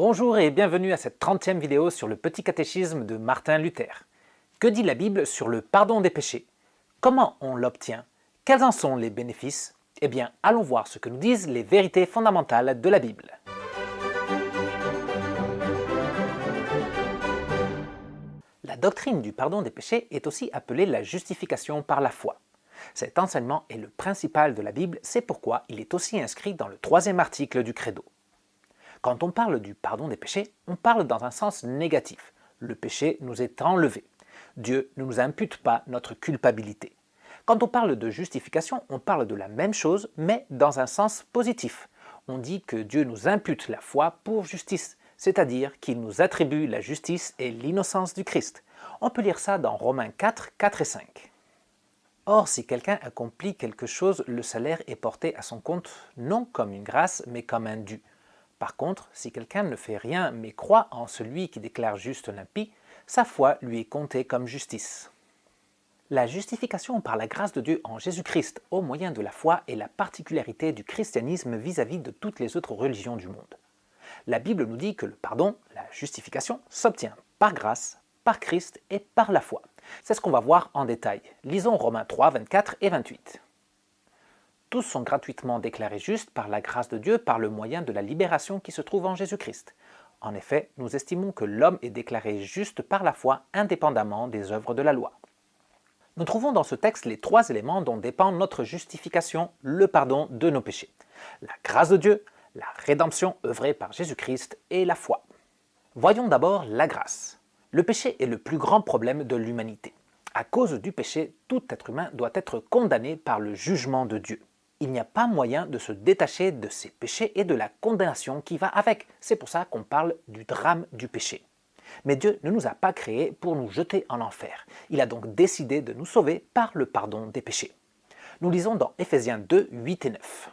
Bonjour et bienvenue à cette 30e vidéo sur le petit catéchisme de Martin Luther. Que dit la Bible sur le pardon des péchés? Comment on l'obtient? Quels en sont les bénéfices? Eh bien, allons voir ce que nous disent les vérités fondamentales de la Bible. La doctrine du pardon des péchés est aussi appelée la justification par la foi. Cet enseignement est le principal de la Bible, c'est pourquoi il est aussi inscrit dans le 3e article du Credo. Quand on parle du pardon des péchés, on parle dans un sens négatif. Le péché nous est enlevé. Dieu ne nous impute pas notre culpabilité. Quand on parle de justification, on parle de la même chose, mais dans un sens positif. On dit que Dieu nous impute la foi pour justice, c'est-à-dire qu'il nous attribue la justice et l'innocence du Christ. On peut lire ça dans Romains 4, 4 et 5. Or, si quelqu'un accomplit quelque chose, le salaire est porté à son compte non comme une grâce, mais comme un dû. Par contre, si quelqu'un ne fait rien mais croit en celui qui déclare juste l'impie, sa foi lui est comptée comme justice. La justification par la grâce de Dieu en Jésus-Christ au moyen de la foi est la particularité du christianisme vis-à-vis de toutes les autres religions du monde. La Bible nous dit que le pardon, la justification, s'obtient par grâce, par Christ et par la foi. C'est ce qu'on va voir en détail. Lisons Romains 3, 24 et 28. Tous sont gratuitement déclarés justes par la grâce de Dieu par le moyen de la libération qui se trouve en Jésus-Christ. En effet, nous estimons que l'homme est déclaré juste par la foi indépendamment des œuvres de la loi. Nous trouvons dans ce texte les 3 éléments dont dépend notre justification, le pardon de nos péchés. La grâce de Dieu, la rédemption œuvrée par Jésus-Christ et la foi. Voyons d'abord la grâce. Le péché est le plus grand problème de l'humanité. À cause du péché, tout être humain doit être condamné par le jugement de Dieu. Il n'y a pas moyen de se détacher de ces péchés et de la condamnation qui va avec. C'est pour ça qu'on parle du drame du péché. Mais Dieu ne nous a pas créés pour nous jeter en enfer. Il a donc décidé de nous sauver par le pardon des péchés. Nous lisons dans Éphésiens 2, 8 et 9.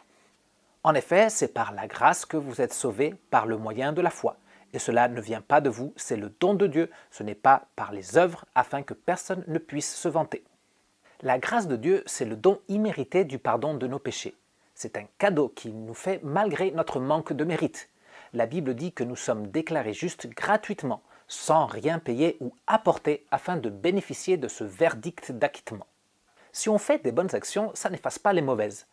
En effet, c'est par la grâce que vous êtes sauvés par le moyen de la foi. Et cela ne vient pas de vous, c'est le don de Dieu, ce n'est pas par les œuvres afin que personne ne puisse se vanter. La grâce de Dieu, c'est le don immérité du pardon de nos péchés. C'est un cadeau qu'il nous fait malgré notre manque de mérite. La Bible dit que nous sommes déclarés justes gratuitement, sans rien payer ou apporter afin de bénéficier de ce verdict d'acquittement. Si on fait des bonnes actions, ça n'efface pas les mauvaises.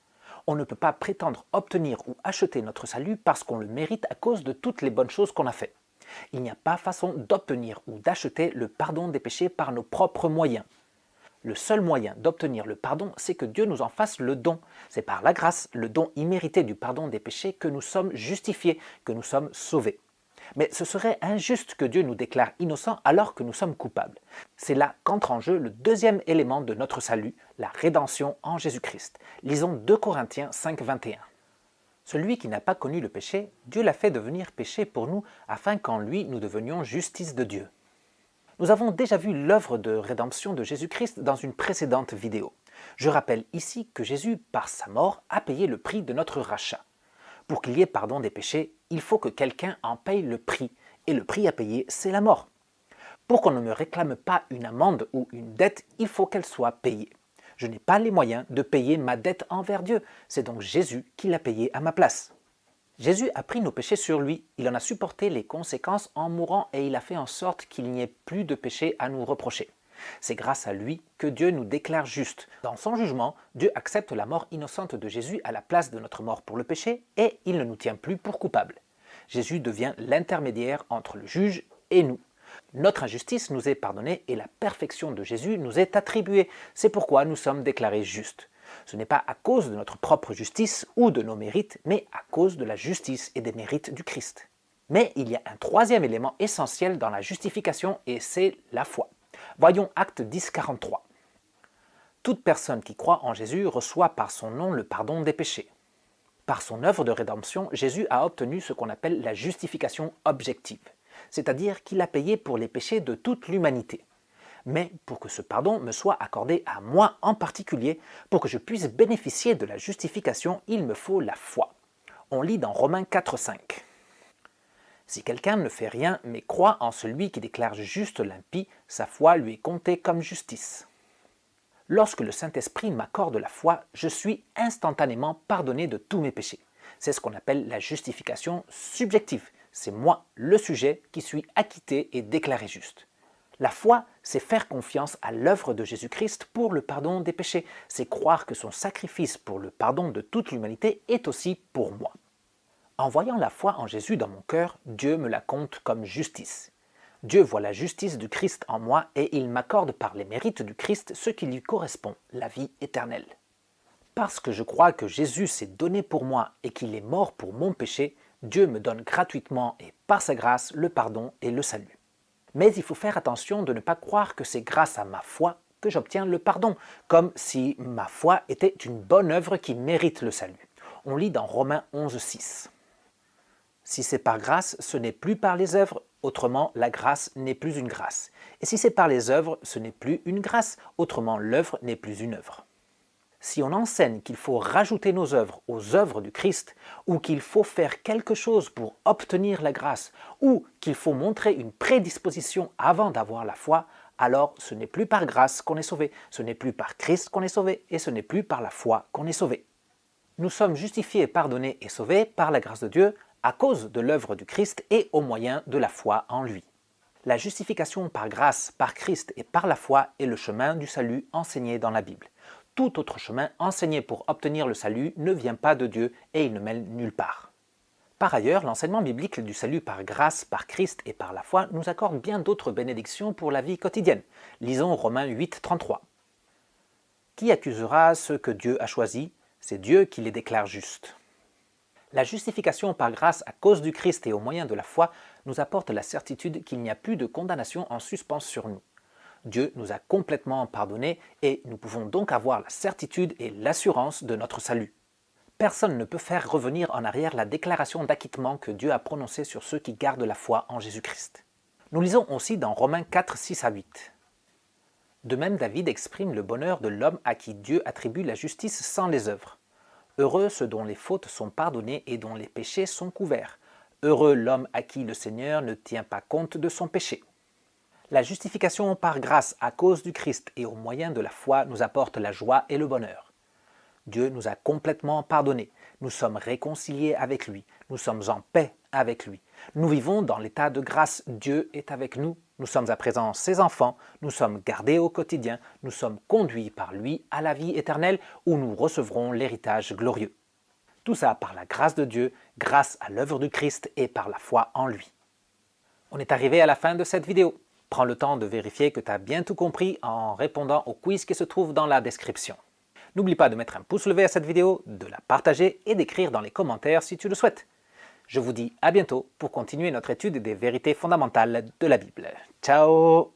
On ne peut pas prétendre obtenir ou acheter notre salut parce qu'on le mérite à cause de toutes les bonnes choses qu'on a faites. Il n'y a pas façon d'obtenir ou d'acheter le pardon des péchés par nos propres moyens. Le seul moyen d'obtenir le pardon, c'est que Dieu nous en fasse le don. C'est par la grâce, le don immérité du pardon des péchés, que nous sommes justifiés, que nous sommes sauvés. Mais ce serait injuste que Dieu nous déclare innocents alors que nous sommes coupables. C'est là qu'entre en jeu le 2e élément de notre salut, la rédemption en Jésus-Christ. Lisons 2 Corinthiens 5, 21. Celui qui n'a pas connu le péché, Dieu l'a fait devenir péché pour nous, afin qu'en lui nous devenions justice de Dieu. Nous avons déjà vu l'œuvre de rédemption de Jésus-Christ dans une précédente vidéo. Je rappelle ici que Jésus, par sa mort, a payé le prix de notre rachat. Pour qu'il y ait pardon des péchés, il faut que quelqu'un en paye le prix, et le prix à payer, c'est la mort. Pour qu'on ne me réclame pas une amende ou une dette, il faut qu'elle soit payée. Je n'ai pas les moyens de payer ma dette envers Dieu, c'est donc Jésus qui l'a payée à ma place. Jésus a pris nos péchés sur lui, il en a supporté les conséquences en mourant et il a fait en sorte qu'il n'y ait plus de péché à nous reprocher. C'est grâce à lui que Dieu nous déclare justes. Dans son jugement, Dieu accepte la mort innocente de Jésus à la place de notre mort pour le péché et il ne nous tient plus pour coupables. Jésus devient l'intermédiaire entre le juge et nous. Notre injustice nous est pardonnée et la perfection de Jésus nous est attribuée. C'est pourquoi nous sommes déclarés justes. Ce n'est pas à cause de notre propre justice ou de nos mérites, mais à cause de la justice et des mérites du Christ. Mais il y a un 3e élément essentiel dans la justification et c'est la foi. Voyons Actes 10, 43. Toute personne qui croit en Jésus reçoit par son nom le pardon des péchés. Par son œuvre de rédemption, Jésus a obtenu ce qu'on appelle la justification objective, c'est-à-dire qu'il a payé pour les péchés de toute l'humanité. Mais pour que ce pardon me soit accordé à moi en particulier, pour que je puisse bénéficier de la justification, il me faut la foi. On lit dans Romains 4, 5. Si quelqu'un ne fait rien mais croit en celui qui déclare juste l'impie, sa foi lui est comptée comme justice. Lorsque le Saint-Esprit m'accorde la foi, je suis instantanément pardonné de tous mes péchés. C'est ce qu'on appelle la justification subjective. c'est moi, le sujet, qui suis acquitté et déclaré juste. La foi, c'est faire confiance à l'œuvre de Jésus-Christ pour le pardon des péchés. C'est croire que son sacrifice pour le pardon de toute l'humanité est aussi pour moi. En voyant la foi en Jésus dans mon cœur, Dieu me la compte comme justice. Dieu voit la justice du Christ en moi et il m'accorde par les mérites du Christ ce qui lui correspond, la vie éternelle. Parce que je crois que Jésus s'est donné pour moi et qu'il est mort pour mon péché, Dieu me donne gratuitement et par sa grâce le pardon et le salut. Mais il faut faire attention de ne pas croire que c'est grâce à ma foi que j'obtiens le pardon, comme si ma foi était une bonne œuvre qui mérite le salut. On lit dans Romains 11,6. Si c'est par grâce, ce n'est plus par les œuvres, autrement la grâce n'est plus une grâce. Et si c'est par les œuvres, ce n'est plus une grâce, autrement l'œuvre n'est plus une œuvre. Si on enseigne qu'il faut rajouter nos œuvres aux œuvres du Christ, ou qu'il faut faire quelque chose pour obtenir la grâce, ou qu'il faut montrer une prédisposition avant d'avoir la foi, alors ce n'est plus par grâce qu'on est sauvé, ce n'est plus par Christ qu'on est sauvé, et ce n'est plus par la foi qu'on est sauvé. Nous sommes justifiés, pardonnés et sauvés par la grâce de Dieu à cause de l'œuvre du Christ et au moyen de la foi en lui. La justification par grâce, par Christ et par la foi est le chemin du salut enseigné dans la Bible. Tout autre chemin enseigné pour obtenir le salut ne vient pas de Dieu et il ne mène nulle part. Par ailleurs, l'enseignement biblique du salut par grâce, par Christ et par la foi nous accorde bien d'autres bénédictions pour la vie quotidienne. Lisons Romains 8, 33. Qui accusera ceux que Dieu a choisis? C'est Dieu qui les déclare justes. La justification par grâce à cause du Christ et au moyen de la foi nous apporte la certitude qu'il n'y a plus de condamnation en suspens sur nous. Dieu nous a complètement pardonnés et nous pouvons donc avoir la certitude et l'assurance de notre salut. Personne ne peut faire revenir en arrière la déclaration d'acquittement que Dieu a prononcée sur ceux qui gardent la foi en Jésus-Christ. Nous lisons aussi dans Romains 4, 6 à 8. De même, David exprime le bonheur de l'homme à qui Dieu attribue la justice sans les œuvres. Heureux ceux dont les fautes sont pardonnées et dont les péchés sont couverts. Heureux l'homme à qui le Seigneur ne tient pas compte de son péché. La justification par grâce à cause du Christ et au moyen de la foi nous apporte la joie et le bonheur. Dieu nous a complètement pardonnés, nous sommes réconciliés avec lui, nous sommes en paix avec lui. Nous vivons dans l'état de grâce, Dieu est avec nous, nous sommes à présent ses enfants, nous sommes gardés au quotidien, nous sommes conduits par lui à la vie éternelle où nous recevrons l'héritage glorieux. Tout ça par la grâce de Dieu, grâce à l'œuvre du Christ et par la foi en lui. On est arrivé à la fin de cette vidéo. Prends le temps de vérifier que tu as bien tout compris en répondant au quiz qui se trouve dans la description. N'oublie pas de mettre un pouce levé à cette vidéo, de la partager et d'écrire dans les commentaires si tu le souhaites. Je vous dis à bientôt pour continuer notre étude des vérités fondamentales de la Bible. Ciao!